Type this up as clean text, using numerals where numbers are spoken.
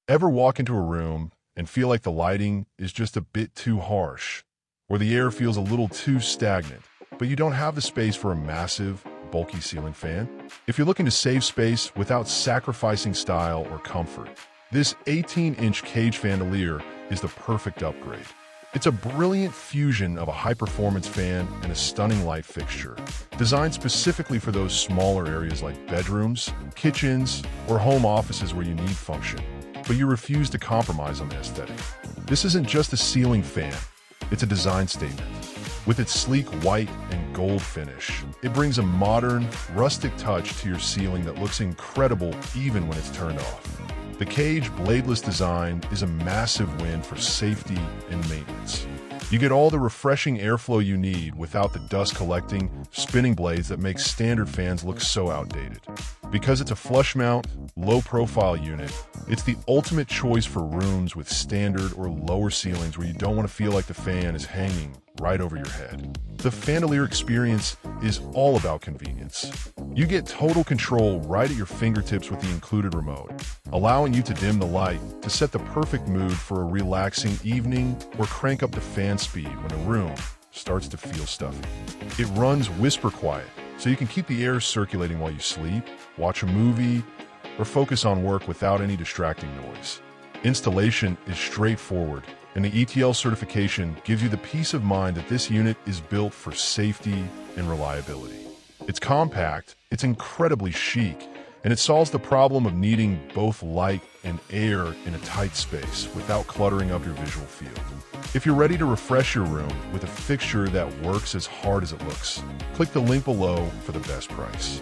Ever walk into a room and feel like the lighting is just a bit too harsh, or the air feels a little too stagnant, but you don't have the space for a massive, bulky ceiling fan? If you're looking to save space without sacrificing style or comfort, this 18-inch cage fandelier is the perfect upgrade. It's a brilliant fusion of a high-performance fan and a stunning light fixture, designed specifically for those smaller areas like bedrooms, kitchens, or home offices where you need function, but you refuse to compromise on the aesthetic. This isn't just a ceiling fan, it's a design statement. With its sleek white and gold finish, it brings a modern, rustic touch to your ceiling that looks incredible even when it's turned off. The cage bladeless design is a massive win for safety and maintenance. You get all the refreshing airflow you need without the dust-collecting, spinning blades that make standard fans look so outdated. Because it's a flush mount, low-profile unit, it's the ultimate choice for rooms with standard or lower ceilings where you don't want to feel like the fan is hanging right over your head. The Fandelier experience is all about convenience. You get total control right at your fingertips with the included remote, allowing you to dim the light to set the perfect mood for a relaxing evening or crank up the fan speed when a room starts to feel stuffy. It runs whisper quiet, so you can keep the air circulating while you sleep, watch a movie, or focus on work without any distracting noise. Installation is straightforward, and the ETL certification gives you the peace of mind that this unit is built for safety and reliability. It's compact, it's incredibly chic, and it solves the problem of needing both light and air in a tight space without cluttering up your visual field. If you're ready to refresh your room with a fixture that works as hard as it looks, click the link below for the best price.